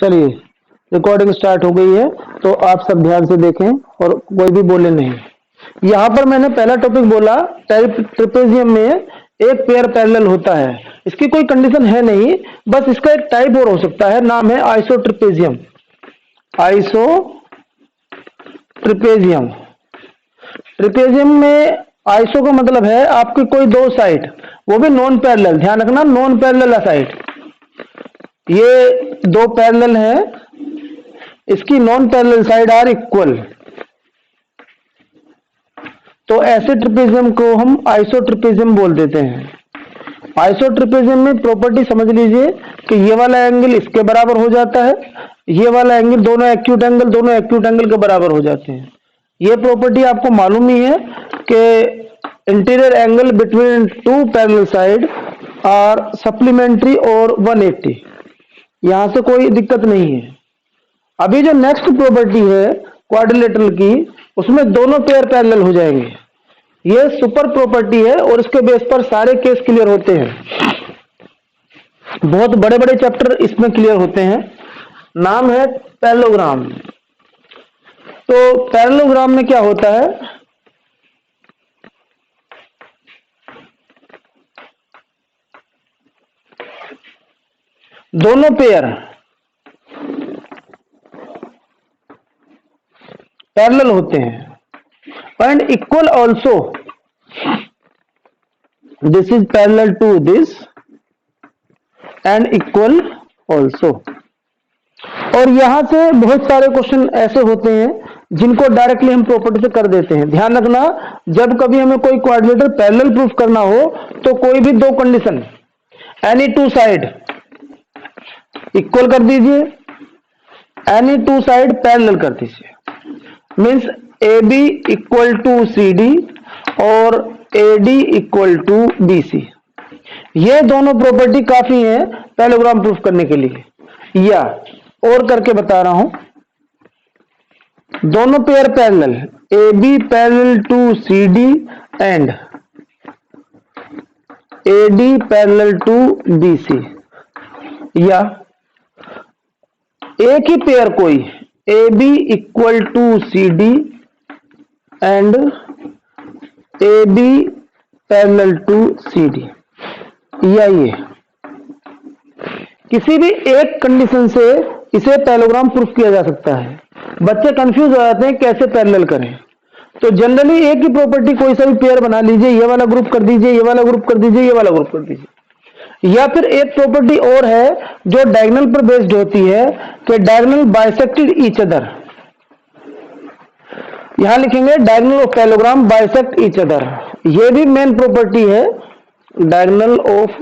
चलिए recording start हो गई है, तो आप सब ध्यान से देखें और कोई भी बोले नहीं। यहाँ पर मैंने पहला टॉपिक बोला, ट्रिपेजियम में एक पेयर पैरेलल होता है। इसकी कोई कंडीशन है नहीं, बस इसका एक टाइप और हो सकता है, नाम है आइसोट्रिपेजियम। आइसोट्रिपेजियम, ट्रिपेजियम में आइसो का मतलब है आपकी कोई दो साइड, वो भी नॉन पैरेलल, ध्यान रखना नॉन पैरेलल साइड। ये दो पैरेलल है, इसकी non parallel side are equal, तो ऐसे ट्रिपेजियम को हम आइसोट्रिपेजियम बोल देते हैं। आइसोट्रिपेजियम में प्रॉपर्टी समझ लीजिए कि ये वाला एंगल इसके बराबर हो जाता है, ये वाला एंगल, दोनों एक्यूट एंगल के बराबर हो जाते हैं। ये प्रॉपर्टी आपको मालूम ही है कि interior angle between two parallel side are supplementary और 180, यहां से कोई दिक्कत नहीं है। अभी जो नेक्स्ट प्रॉपर्टी है क्वाड्रिलेटरल की, उसमें दोनों पेयर पैरेलल हो जाएंगे। ये सुपर प्रॉपर्टी है और इसके बेस पर सारे केस क्लियर होते हैं। बहुत बड़े बड़े चैप्टर इसमें क्लियर होते हैं। नाम है पैरेललोग्राम। तो पैरेललोग्राम में क्या होता है, दोनों पेयर पैरेलल होते हैं and equal also, this is parallel to this and equal also. और यहां से बहुत सारे क्वेश्चन ऐसे होते हैं जिनको डायरेक्टली हम प्रॉपर्टी से कर देते हैं। ध्यान रखना, जब कभी हमें कोई क्वाड्रिलेटरल पैरेलल प्रूफ करना हो तो कोई भी दो condition, any two side equal कर दीजिए, एनी टू साइड पैरेलल कर दीजिए। Means A B equal to C D और A D equal to B C, ये दोनों प्रॉपर्टी काफी है पैरेललोग्राम प्रूफ करने के लिए। या और करके बता रहा हूं, दोनों pair parallel, A B parallel to C D and A D parallel to B C, या एक ही पेयर कोई A B equal to C D and A B parallel to C D, या ये किसी भी एक कंडीशन से इसे पैरेललोग्राम प्रूफ किया जा सकता है। बच्चे कंफ्यूज हो जाते हैं कैसे पैरेलल करें, तो जनरली एक ही प्रॉपर्टी कोई सा भी पेयर बना लीजिए, ये वाला ग्रुप कर दीजिए, ये वाला ग्रुप कर दीजिए, ये वाला ग्रुप कर दीजिए। या फिर एक प्रॉपर्टी और है जो डायगोनल पर बेस्ड होती है कि डायगोनल बाइसेक्टेड ईच अदर। यहां लिखेंगे diagonal of parallelogram bisect each other, ये भी मेन प्रॉपर्टी है डायगोनल ऑफ।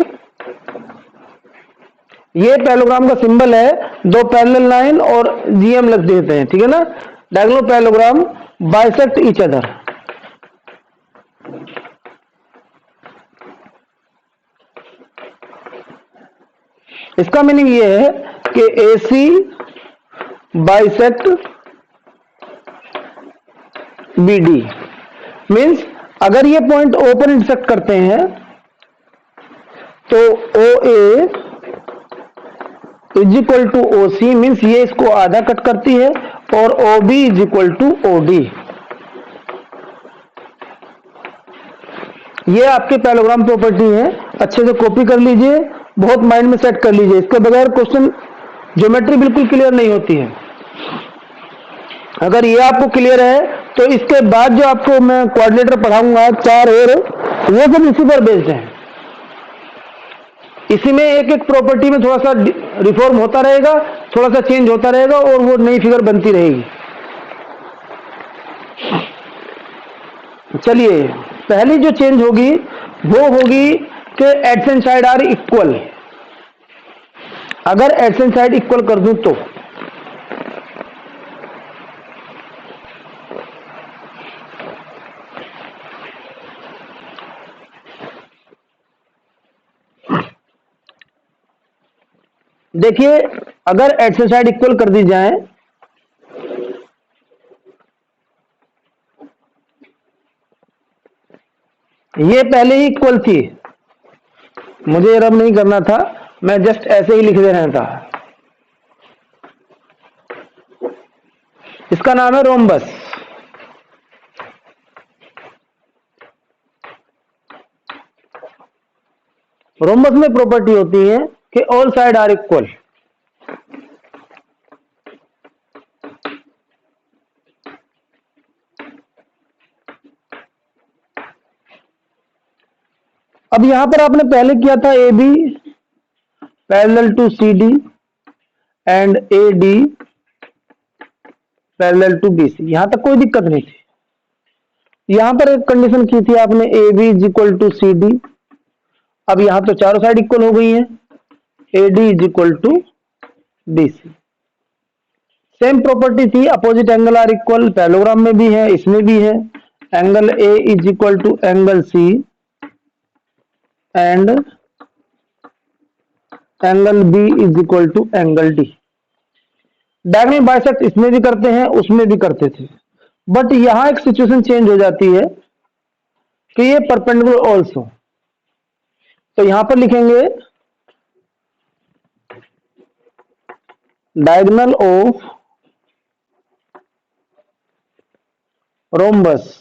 ये पैरेललोग्राम का सिंबल है, दो पैरेलल लाइन और जीएम लग देते हैं, ठीक है ना। Diagonal of parallelogram bisect each other. इसका मीनिंग ये है कि AC बाइसेक्ट BD, मीन्स अगर ये पॉइंट O पर इंटरसेक्ट करते हैं तो OA is equal to OC, means ये इसको आधा कट करती है, और OB is equal to OD। ये आपके पैरेललोग्राम प्रॉपर्टी है, अच्छे से कॉपी कर लीजिए, बहुत माइंड में सेट कर लीजिए। इसके बगैर क्वेश्चन ज्योमेट्री बिल्कुल क्लियर नहीं होती है। अगर ये आपको क्लियर है तो इसके बाद जो आपको मैं क्वाड्रिलेटर पढ़ाऊंगा चार और, वो सब इसी पर बेस्ड है। इसी में एक एक प्रॉपर्टी में थोड़ा सा रिफॉर्म होता रहेगा, थोड़ा सा चेंज होता रहेगा और वो नई फिगर बनती रहेगी। चलिए, पहली जो चेंज होगी वो होगी कि एडजेसेंट साइड आर इक्वल। अगर एडजेसेंट साइड इक्वल कर दूं तो देखिए, अगर एडजेसेंट साइड इक्वल कर दी जाए ये पहले ही इक्वल थी, मुझे रब नहीं करना था, मैं जस्ट ऐसे ही लिख दे रहा था। इसका नाम है रोम्बस। रोम्बस में प्रॉपर्टी होती है कि ऑल साइड आर इक्वल। अब यहां पर आपने पहले किया था A B parallel to C D and A D parallel to B C, यहां तक कोई दिक्कत नहीं थी। यहां पर एक कंडीशन की थी आपने A B is equal to C D. अब यहां तो चारों साइड इक्वल हो गई है, A D is equal to D C. Same property थी, opposite angle are equal, parallelogram में भी है, इसमें भी है। Angle A is equal to angle C and angle B is equal to angle D. Diagonal bisect इसमें भी करते हैं, उसमें भी करते थे, बट यहां एक सिचुएशन चेंज हो जाती है कि ये परपेंडिकुलर ऑल्सो। तो यहां पर लिखेंगे डायगोनल ऑफ रोम्बस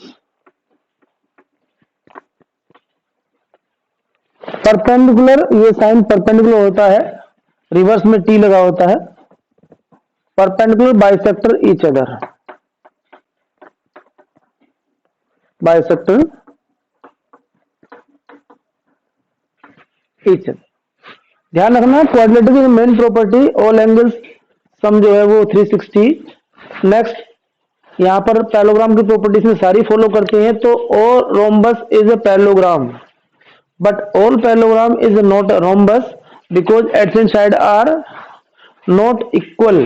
परपेंडिकुलर, ये साइन परपेंडिकुलर होता है, रिवर्स में टी लगा होता है, perpendicular bisector each other, bisector each other. ध्यान रखना क्वाड्रेटिक की main property all angles sum जो है वो 360। नेक्स्ट यहां पर पैरेललोग्राम की प्रॉपर्टीज में सारी फॉलो करते हैं। तो और rhombus is a parallelogram but all parallelogram is not a rhombus because adjacent side are not equal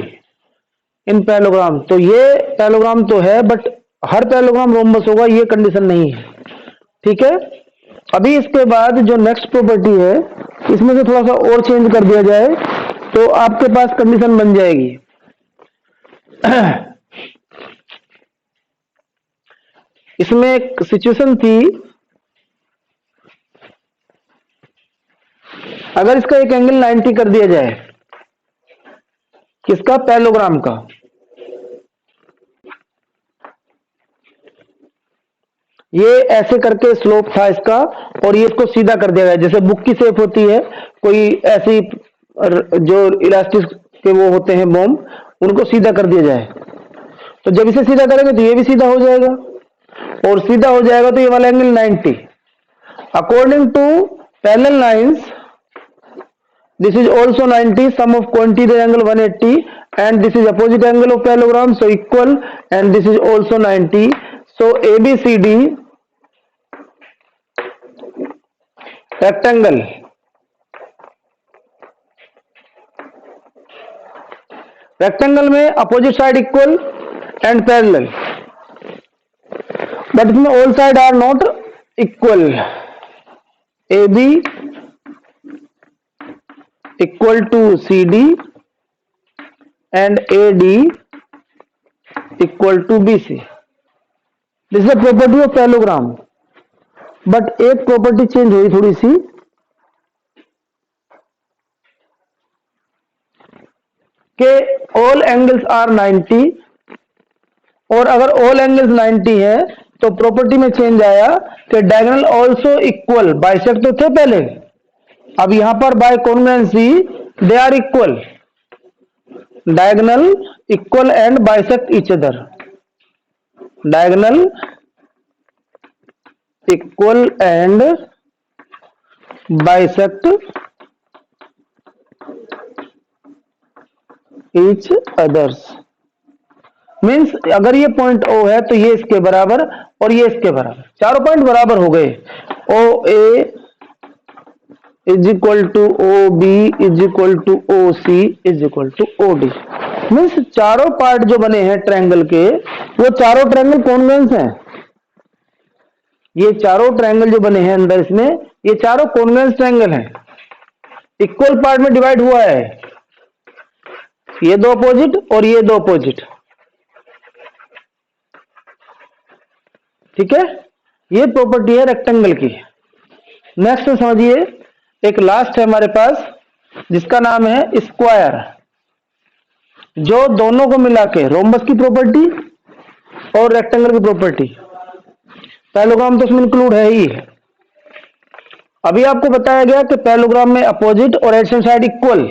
in parallelogram। तो ये पैरेललोग्राम तो है बट हर पैरेललोग्राम रोम्बस होगा ये कंडीशन नहीं है, ठीक है। अभी इसके बाद जो नेक्स्ट प्रॉपर्टी है इसमें से थोड़ा सा और चेंज कर दिया जाए तो आपके पास कंडीशन बन जाएगी। इसमें एक सिचुएशन थी, अगर इसका एक एंगल 90 कर दिया जाए, किसका, पैरेललोग्राम का, ये ऐसे करके स्लोप था इसका और ये इसको सीधा कर दिया गया, जैसे बुक की शेप होती है, कोई ऐसी जो इलास्टिक के वो होते हैं बॉम, उनको सीधा कर दिया जाए। तो जब इसे सीधा करेंगे तो ये भी सीधा हो जाएगा और सीधा हो जाएगा तो ये वाला angle 90। According to parallel lines this is also 90, sum of quantity the angle 180 and this is opposite angle of parallelogram so equal and this is also 90, so ABCD rectangle में opposite side equal and parallel but इसमें all side are not equal। AB equal to CD and AD equal to BC। This is property of parallelogram, but एक property change हुई थोड़ी सी कि all angles are 90 और अगर all angles 90 है तो property में चेंज आया कि डायगोनल ऑल्सो इक्वल। बाइसेक्ट तो थे पहले, अब यहां पर बाय कॉन्वेंसी they are equal, diagonal equal and bisect each other, diagonal equal and bisect each others. मीन्स अगर ये पॉइंट O है तो ये इसके बराबर और ये इसके बराबर, चारों पॉइंट बराबर हो गए। OA is equal to OB is equal to OC is equal to OD। Means चारों पार्ट जो बने हैं ट्रायंगल के वो चारों ट्रायंगल कॉन्वेक्स हैं। ये चारों ट्रायंगल जो बने हैं अंदर इसमें ये चारों कॉन्वेक्स ट्रायंगल हैं, इक्वल पार्ट में डिवाइड हुआ है, ये दो अपोजिट और ये दो अपोजिट, ठीक है। ये प्रॉपर्टी है रेक्टेंगल की। नेक्स्ट समझिए, एक लास्ट है हमारे पास जिसका नाम है स्क्वायर। जो दोनों को मिला के रोम्बस की प्रॉपर्टी और रेक्टेंगल की प्रॉपर्टी, पैरेललोग्राम तो इसमें इंक्लूड है ही है। अभी आपको बताया गया कि पैरेललोग्राम में अपोजिट और एडजेसेंट साइड इक्वल,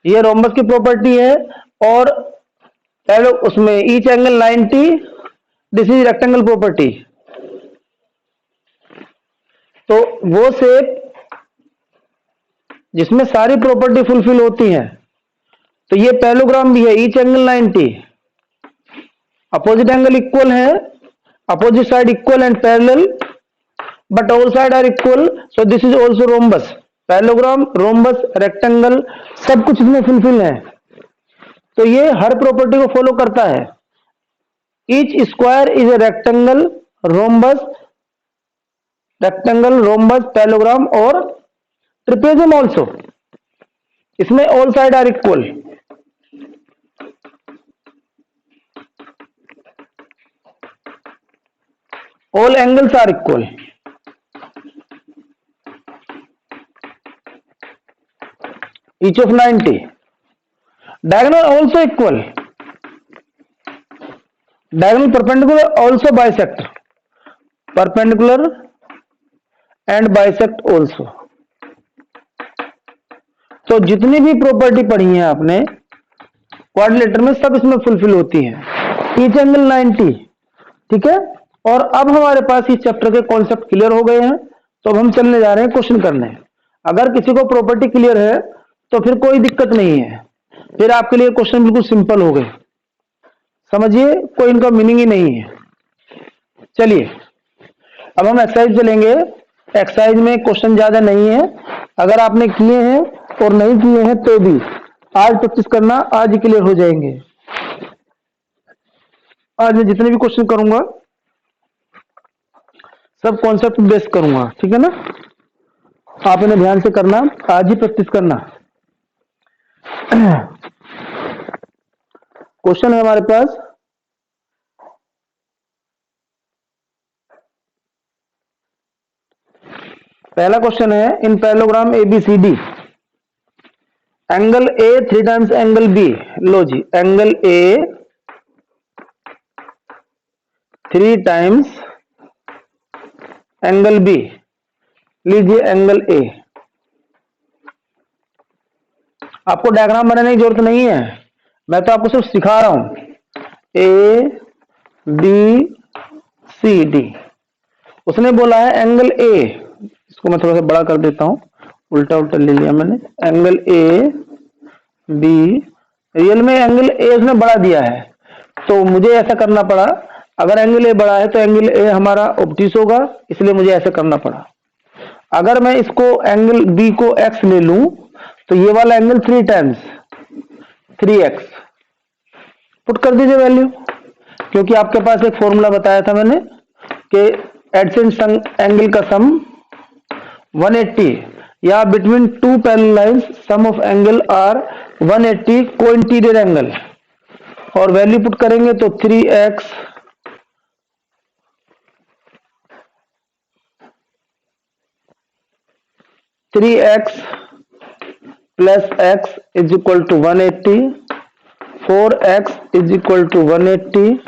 ये रोम्बस की प्रॉपर्टी है, और उसमें each angle 90, this is rectangle property. तो वो शेप जिसमें सारी प्रॉपर्टी फुलफिल होती है, तो ये पैरेललोग्राम भी है। Each angle 90, opposite angle equal है, opposite side equal and parallel, but all side are equal, so this is also rhombus. Parallelogram, rhombus, rectangle सब कुछ इसमें फुलफिल है। तो ये हर प्रॉपर्टी को फॉलो करता है। Each square is a rectangle, rhombus, rectangle, rhombus, parallelogram और ट्रेपेजियम ऑल्सो। इसमें all side are equal. All angles are equal. Each of 90. Diagonal also equal. Diagonal perpendicular also bisect. Perpendicular and bisect also. तो जितनी भी property पढ़ी है आपने quadrilateral में, सब इसमें फुलफिल होती है। ईच एंगल 90, ठीक है। और अब हमारे पास इस चैप्टर के कॉन्सेप्ट क्लियर हो गए हैं, तो अब हम चलने जा रहे हैं क्वेश्चन करने। अगर किसी को प्रॉपर्टी क्लियर है तो फिर कोई दिक्कत नहीं है, फिर आपके लिए क्वेश्चन बिल्कुल सिंपल हो गए। समझिए, कोई इनका मीनिंग ही नहीं है। चलिए अब हम एक्सरसाइज चलेंगे। एक्सरसाइज में क्वेश्चन ज्यादा नहीं है, अगर आपने किए हैं और नहीं किए हैं तो भी आज प्रैक्टिस करना, आज ही क्लियर हो जाएंगे। आज मैं जितने भी क्वेश्चन करूंगा सब कॉन्सेप्ट बेस्ड करूंगा, ठीक है ना। आप इन्हें ध्यान से करना, आज ही प्रैक्टिस करना। क्वेश्चन है हमारे पास, पहला क्वेश्चन है, in parallelogram ABCD angle A 3 times angle B। लो जी, angle A 3 times angle B। लीजिए एंगल A। आपको डायग्राम बनाने की जरूरत नहीं है, मैं तो आपको सिर्फ सिखा रहा हूं। ABCD, उसने बोला है एंगल A, इसको मैं थोड़ा सा बड़ा कर देता हूं, उल्टा उल्टा ले लिया मैंने। एंगल AB, रियल में एंगल A उसने बड़ा दिया है, तो मुझे ऐसा करना पड़ा। अगर एंगल A बड़ा है तो एंगल A हमारा ऑब्ट्यूस होगा, इसलिए मुझे ऐसा करना पड़ा। अगर मैं इसको एंगल B को x ले लूं तो ये वाला एंगल 3 टाइम्स 3x। पुट कर दीजिए वैल्यू, क्योंकि आपके पास एक फॉर्मूला बताया था मैंने कि एडजेसेंट एंगल का सम 180, या between two parallel lines sum of angle are 180 को इंटीरियर एंगल। और वैल्यू पुट करेंगे तो 3x plus x is equal to 180, 4x is equal to 180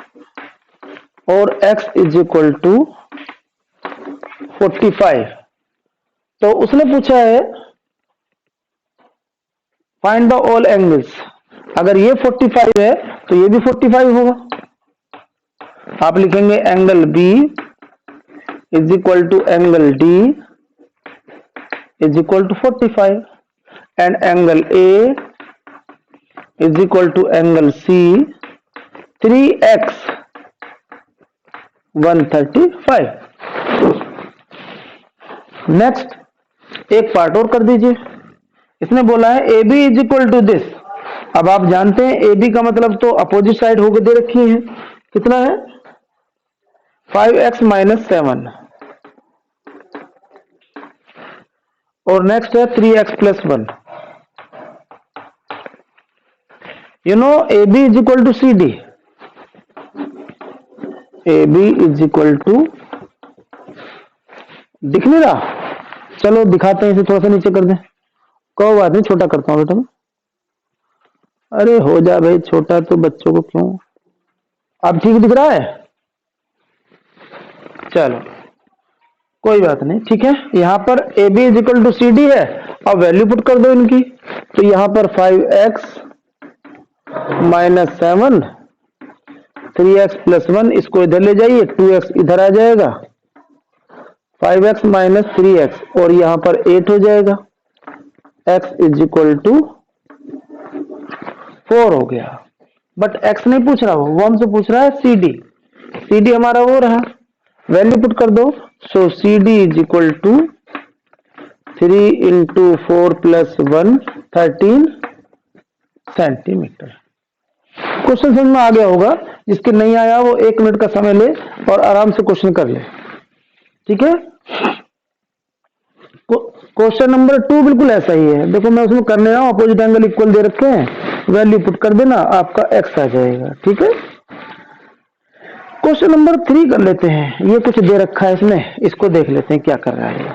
और x इज इक्वल टू 45। तो उसने पूछा है फाइंड द ऑल एंगल्स। अगर ये 45 है तो ये भी 45 होगा। आप लिखेंगे angle B is equal to angle D is equal to 45 and angle A is equal to angle C 3x 135। Next एक पार्ट और कर दीजिए। इसने बोला है AB is equal to this. अब आप जानते हैं AB का मतलब तो अपोजिट साइड होकर दे रखी है, कितना है 5x माइनस 7, और नेक्स्ट है 3x plus 1। You know AB is equal to CD। AB is equal to, दिख नहीं रहा, चलो दिखाते हैं, इसे थोड़ा सा नीचे कर दें। कोई बात नहीं, छोटा करता हूं बेटा मैं। अरे हो जा भाई, छोटा तो बच्चों को क्यों। अब ठीक दिख रहा है? चलो कोई बात नहीं, ठीक है। यहाँ पर A B is equal to C D है, अब वैल्यू पुट कर दो इनकी। तो यहाँ पर 5x माइनस 7, 3x प्लस 1, इसको इधर ले जाइए, 2x इधर आ जाएगा, 5x माइनस 3x और यहाँ पर 8 हो जाएगा, x इज इक्वल टू 4 हो गया। बट x नहीं पूछ रहा, वो हमसे पूछ रहा है सी डी। सी डी हमारा वो रहा, वैल्यू पुट कर दो। So C D is equal to 3 into 4 plus 1, 13 centimetre. Question समझ में आ गया होगा, जिसके नहीं आया वो 1 मिनट का समय ले और आराम से क्वेश्चन कर ले, ठीक है। क्वेश्चन नंबर 2 बिल्कुल ऐसा ही है, देखो मैं उसमें करने रहा हूं, अपोजिट एंगल इक्वल दे रखे हैं, वैल्यू पुट कर देना, आपका x आ जाएगा, ठीक है। क्वेश्चन नंबर 3 कर लेते हैं, ये कुछ दे रखा है इसमें, इसको देख लेते हैं क्या कर रहा है।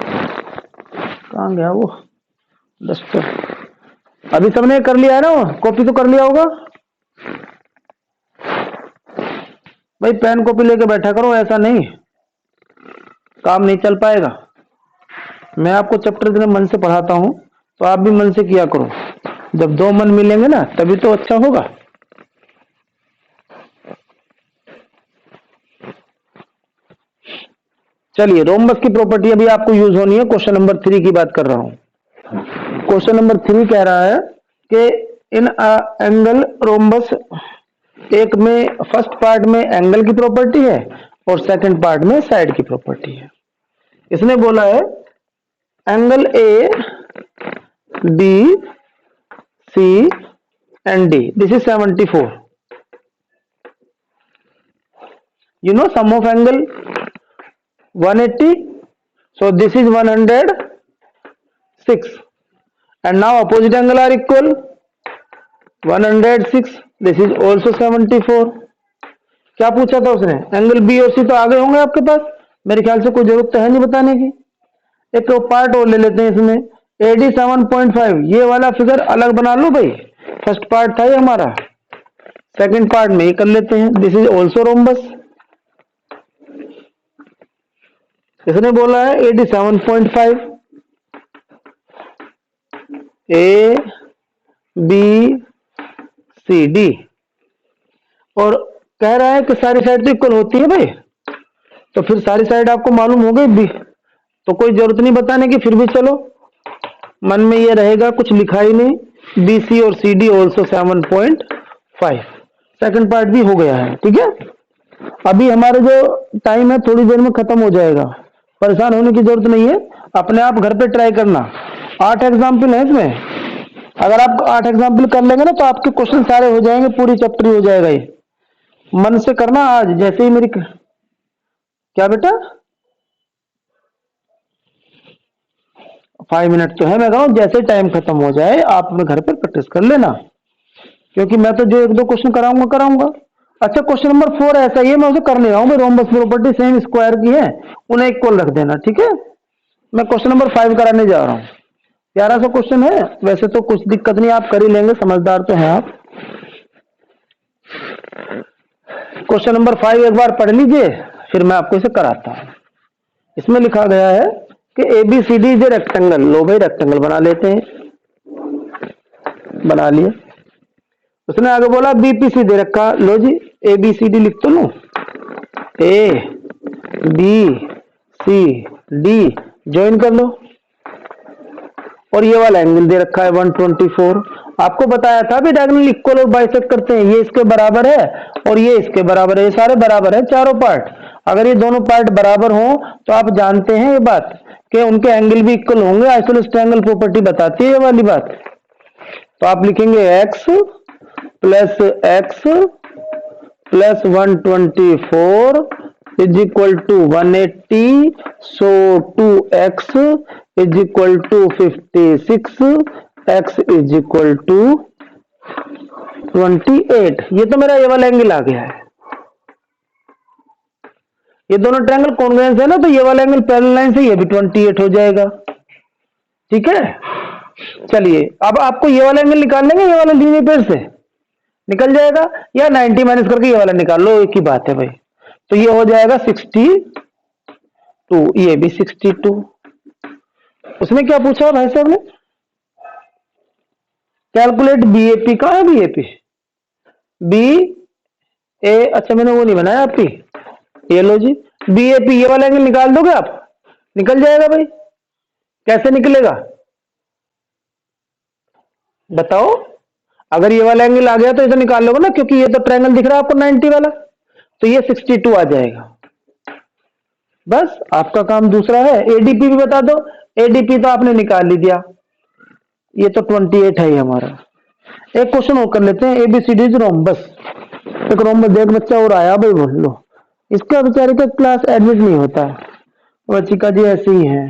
कहां गया वो डस्टर? अभी सबने कर लिया है ना, कॉपी तो कर लिया होगा भाई, पेन कॉपी लेके बैठा करो, ऐसा नहीं काम नहीं चल पाएगा। मैं आपको चैप्टर इतने मन से पढ़ाता हूं, तो आप भी मन से किया करो, जब दो मन मिलेंगे ना तभी तो अच्छा होगा। चलिए, रोम्बस की प्रॉपर्टी अभी आपको यूज होनी है, क्वेश्चन नंबर 3 की बात कर रहा हूं। क्वेश्चन नंबर 3 कह रहा है कि इन एंगल रोम्बस, एक में फर्स्ट पार्ट में एंगल की प्रॉपर्टी है और सेकंड पार्ट में साइड की प्रॉपर्टी है। इसने बोला है angle A B C and D, this is 74। You know sum of angle 180, so this is 106 and now opposite angle are equal, 106, this is also 74। क्या पूछा था उसने? एंगल बी और सी तो आगे होंगे आपके पास, मेरे ख्याल से कोई जरूरत तो है नहीं बताने की। एक तो पार्ट और ले लेते हैं इसमें, AD 7.5, ये वाला फिगर अलग बना लो भाई, फर्स्ट पार्ट था ये हमारा, सेकंड पार्ट में ही कर लेते हैं, दिस इज ऑल्सो रोम्बस। इसने बोला है 87.5, ए बी सी डी, और कह रहा है कि सारी साइड तो इक्वल होती है भाई, तो फिर सारी साइड आपको मालूम हो गई बी, तो कोई जरूरत नहीं बताने की, फिर भी चलो मन में ये रहेगा, कुछ लिखा ही नहीं, बी सी और C D also 7.5, second part भी हो गया है, ठीक है। अभी हमारे जो टाइम है थोड़ी देर में खत्म हो जाएगा, परेशान होने की जरूरत नहीं है, अपने आप घर पे ट्राई करना। 8 एग्जाम्पल है इसमें, अगर आप 8 एग्जाम्पल कर लेंगे ना तो आपके क्वेश्चन सारे हो जाएंगे, पूरी चैप्टर हो जाएगा। ये मन से करना आज, जैसे ही मेरी क्या बेटा 5 मिनट तो है, मैं कह रहा हूं जैसे टाइम खत्म हो जाए आप अपने घर पर प्रैक्टिस कर लेना, क्योंकि मैं तो जो 1-2 क्वेश्चन कराऊंगा। अच्छा, क्वेश्चन नंबर 4 ऐसा ही है, मैं उसे कर नहीं रहा हूँ, रोम्बस प्रॉपर्टी सेम स्क्वायर की है, उन्हें इक्वल रख देना, ठीक है। मैं क्वेश्चन नंबर 5 कराने जा रहा हूँ, प्यारा सा क्वेश्चन है, वैसे तो कुछ दिक्कत नहीं, आप कर ही लेंगे, समझदार तो हैं आप। क्वेश्चन नंबर 5 एक बार पढ़ लीजिए, फिर मैं आपको इसे कराता हूं। इसमें लिखा गया है कि ABCD इज ए रेक्टेंगल, लो भाई रेक्टेंगल बना लेते हैं, बना लिए। उसने आगे बोला BPC दे रखा, लो जी ABCD लिख तो लो, ABCD ज्वाइन कर लो, और ये वाला एंगल दे रखा है 124। आपको बताया था भी डायगोनल इक्वल और बाइसेक्ट करते हैं, ये इसके बराबर है और ये इसके बराबर है, ये सारे बराबर है चारों पार्ट। अगर ये दोनों पार्ट बराबर हो तो आप जानते हैं ये बात कि उनके एंगल भी इक्वल होंगे, आइसोसेलेस ट्रायंगल प्रॉपर्टी बताती है ये वाली बात। तो आप लिखेंगे x plus x plus 124 is equal to 180, so 2x is equal to 56, x is equal to 28। ये तो मेरा ये वाला एंगल आ गया है, ये दोनों ट्रायंगल कॉन्ग्रुएंस है ना, तो ये वाला एंगल पैरेलल लाइन से ये भी 28 हो जाएगा, ठीक है। चलिए अब आपको ये वाला एंगल निकाल लेंगे, ये वाला लीनियर पेड़ से, निकल जाएगा, या 90 माइनस करके ये वाला निकाल लो, एक ही बात है भाई। तो ये हो जाएगा 62, ये भी 62। उसमें क्या पूछा भाई साहब ने? Calculate BAP. कहाँ है बीएपी? बी ए, अच्छा मैंने वो नहीं बनाया आपकी, ये लो जी बीएपी, ये वाला एंगल निकाल दोगे आप? निकल जाएगा भाई। कैसे निकलेगा बताओ? अगर ये वाला एंगल आ गया तो ये तो निकाल लोगे ना, क्योंकि ये तो ट्रायंगल दिख रहा है आपको 90 वाला, तो ये 62 आ जाएगा। बस आपका काम दूसरा है। एडीपी भी बता दो। एडीपी तो आपने निकाल ही दिया, ये तो 28 है हमारा। एक क्वेश्चन और कर लेते हैं, एबीसीडीज रोम्बस। एक रोम्बस, एक बच्चा और आया भाई, बोल लो इसका बेचारे का क्लास एडमिट नहीं होता, बच्ची का जी ऐसे ही है।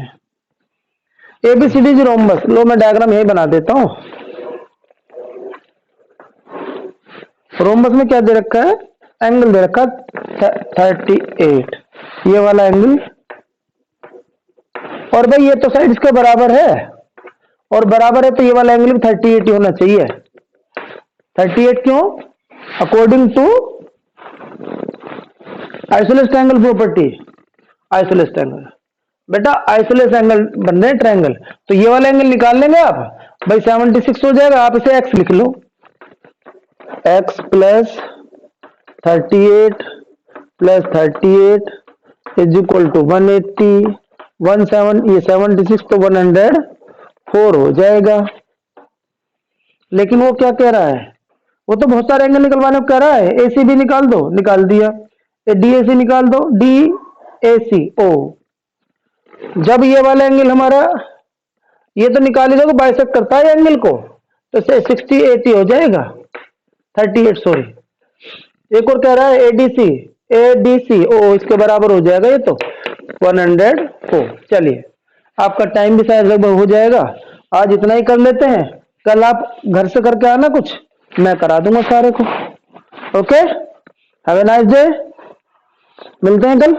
एबीसीडीज रोम्बस, लो मैं डायग्राम यही बना देता हूं। रोम्बस में क्या दे रखा है? एंगल दे रखा 38, ये वाला एंगल, और भाई ये तो साइड इसके बराबर है, और बराबर है तो ये वाला एंगल भी 38 ही होना चाहिए। 38 क्यों? According to isosceles angle property. Isosceles angle बेटा, आइसोलेस एंगल बन रहे ट्रायंगल, तो ये वाला एंगल निकाल लेंगे आप भाई, 76 हो जाएगा। आप इसे x लिख लो, x plus 38 plus 38 is equal to 180, 17, ये 76 तो 104 हो जाएगा। लेकिन वो क्या कह रहा है? वो तो बहुत सारे एंगल निकलवाने को कह रहा है। एसी भी निकाल दो, निकाल दिया। डीएसी निकाल दो, डीएसी ओ। जब ये वाला एंगल हमारा, ये तो निकाल ही दोगे, बाइसेक्ट करता है एंगल को, तो 60-80 हो जाएगा, 38 सॉरी। एक और कह रहा है एडीसी, एडीसी ओ इसके बराबर हो जाएगा, ये तो 104। चलिए आपका टाइम भी शायद लगभग हो जाएगा, आज इतना ही कर लेते हैं। कल आप घर से करके आना कुछ, मैं करा दूंगा सारे को। Okay, have a nice day, मिलते हैं कल।